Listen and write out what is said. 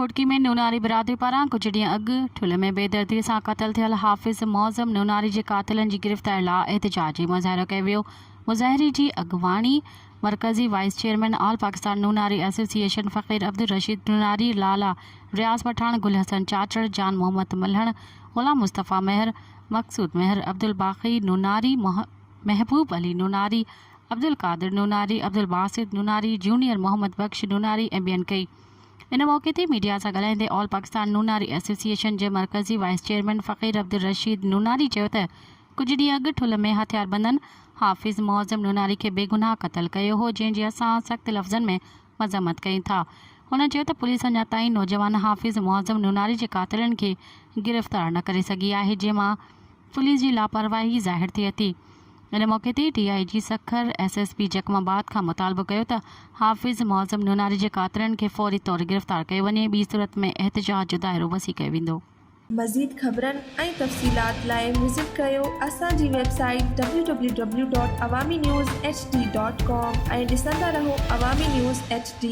घोटकी में नूनारी बिरादरी पारां कुछ ॾींहं अॻु ठुल्ह में बेदर्दी सां क़तल थियल हाफ़िज़ मौज़म नूनारी जे क़ातिलनि जी गिरफ़्तारी लाइ एहतिजाजी मुज़ाहिरो कयो वियो। मुज़ाहिरे जी अॻुवाणी मरकज़ी वाइस चेयरमैन ऑल पाकिस्तान नूनारी एसोसिएशन फ़क़ीर अब्दुल रशीद नूनारी, लाला रियाज़ पठान, गुल हसन चाचड़, जान मोहम्मद मल्हण, ग़ुलाम मुस्तफ़ा मेहर, मक़सूद मेहर, अब्दुल बाक़ी नूनारी, महबूब अली नूनारी, अब्दुल कादिर नूनारी, अब्दुल बासित नूनारी, जूनियर मोहम्मद बख्श नूनारी ऐं ॿियनि कई। इन मौक़े ते मीडिया सां ॻाल्हाईंदे ऑल पाकिस्तान नूनारी एसोसिएशन जे मरकज़ी वाइस चेयरमैन फ़क़ीर अब्दुल रशीद नूनारी चयो त कुझु ॾींहं अॻु ठुल्ह में हथियारबंदनि हाफ़िज़ मौज़म नूनारी खे बेगुनाह क़तल कयो हो, जंहिंजी असां सख़्त लफ़्ज़नि में मज़म्मत कयूं था। हुन चयो त पुलिस अञा ताईं नौजवान हाफ़िज़ मौज़म नूनारी जे क़ातिलनि खे गिरफ़्तार न करे सघी आहे, जंहिंमां पुलिस जी लापरवाही ज़ाहिर थिए थी। इन मौक़े ते DIG सखर SSP जकमाबाद खां मुतालबो कयो त हाफ़िज़ मौज़म नूनारी जे क़ातिलनि खे फ़ौरी तौरु गिरफ़्तार कयो वञे, ॿी सूरत में एहतिजाज जो दाइरो वसी कयो वेंदो। मज़ीद ख़बरनि ऐं तफ़सीलात लाइ विज़िट कयो असांजी वेबसाइट www.awamiNewsHD.com ऐं ॾिसंदा रहो अवामी न्यूज़ HD।